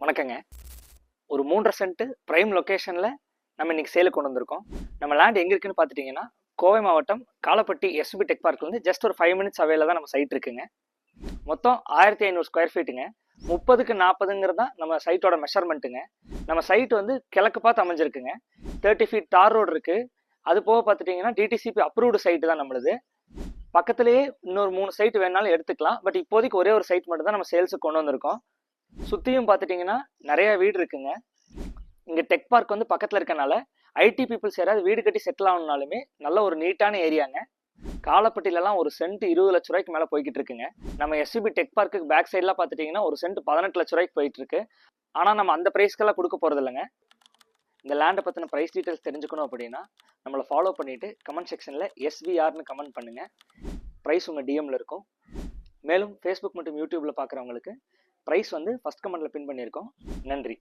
வணக்கங்க. ஒரு 3.5 send prime லொகேஷன்ல நம்ம இன்னைக்கு சேலுக்கு கொண்டு வந்திருக்கோம். நம்ம லேண்ட் எங்க இருக்குன்னு பார்த்துட்டீங்கன்னா, கோவை மாவட்டம் காலப்பட்டி எஸ்பி டெக் பார்க்ல இருந்து ஜஸ்ட் ஒரு 5 மினிட்ஸ் அவேல தான் நம்ம சைட் இருக்குங்க. மொத்தம் 1500 ஸ்கொயர் ஃபீட்டுங்க. 30க்கு 40ங்கிறது தான் நம்ம சைட்டோட மெஷர்மெண்ட்டுங்க. நம்ம சைட் வந்து கிழக்கு பார்த்து அமைஞ்சிருக்குங்க. 30 ஃபீட் தார் ரோடு இருக்கு. அது போக பார்த்துட்டீங்கன்னா டிடிசிபி அப்ரூவ்டு சைட்டு தான் நம்மளுது. பக்கத்திலேயே இன்னொரு 3 சைட் வேணாலும் எடுத்துக்கலாம். பட் இப்போதைக்கு ஒரே ஒரு சைட் மட்டும் தான் நம்ம சேல்ஸுக்கு கொண்டு வந்திருக்கோம். சுற்றியும் பார்த்துட்டிங்கன்னா நிறைய வீடு இருக்குங்க. இங்கே டெக் பார்க் வந்து பக்கத்தில் இருக்கனால ஐடி பீப்புள்ஸ் யாராவது வீடு கட்டி செட்டில் ஆகணுனாலுமே நல்ல ஒரு நீட்டான ஏரியாங்க. காலப்பட்டியிலலாம் ஒரு சென்ட் 20 லட்ச ரூபாய்க்கு மேலே போய்கிட்டு இருக்குங்க. நம்ம எஸ்சிபி டெக் பார்க்குக்கு பேக் சைட்லாம் பார்த்துட்டிங்கன்னா ஒரு சென்ட் 18 லட்ச ரூபாய்க்கு போயிட்டு இருக்கு. ஆனால் நம்ம அந்த ப்ரைஸ்க்கெல்லாம் கொடுக்க போகிறது இல்லைங்க. இந்த லேண்டை பற்றின ப்ரைஸ் டீட்டெயில்ஸ் தெரிஞ்சுக்கணும் அப்படின்னா நம்மளை ஃபாலோ பண்ணிவிட்டு கமெண்ட் செக்ஷனில் எஸ்விஆர்னு கமெண்ட் பண்ணுங்கள். ப்ரைஸ் உங்கள் டிஎம்மில் இருக்கும். மேலும் ஃபேஸ்புக் மற்றும் யூடியூப்பில் பார்க்குறவங்களுக்கு ப்ரைஸ் வந்து ஃபஸ்ட் கமெண்ட்டில் பின் பண்ணியிருக்கோம். நன்றி.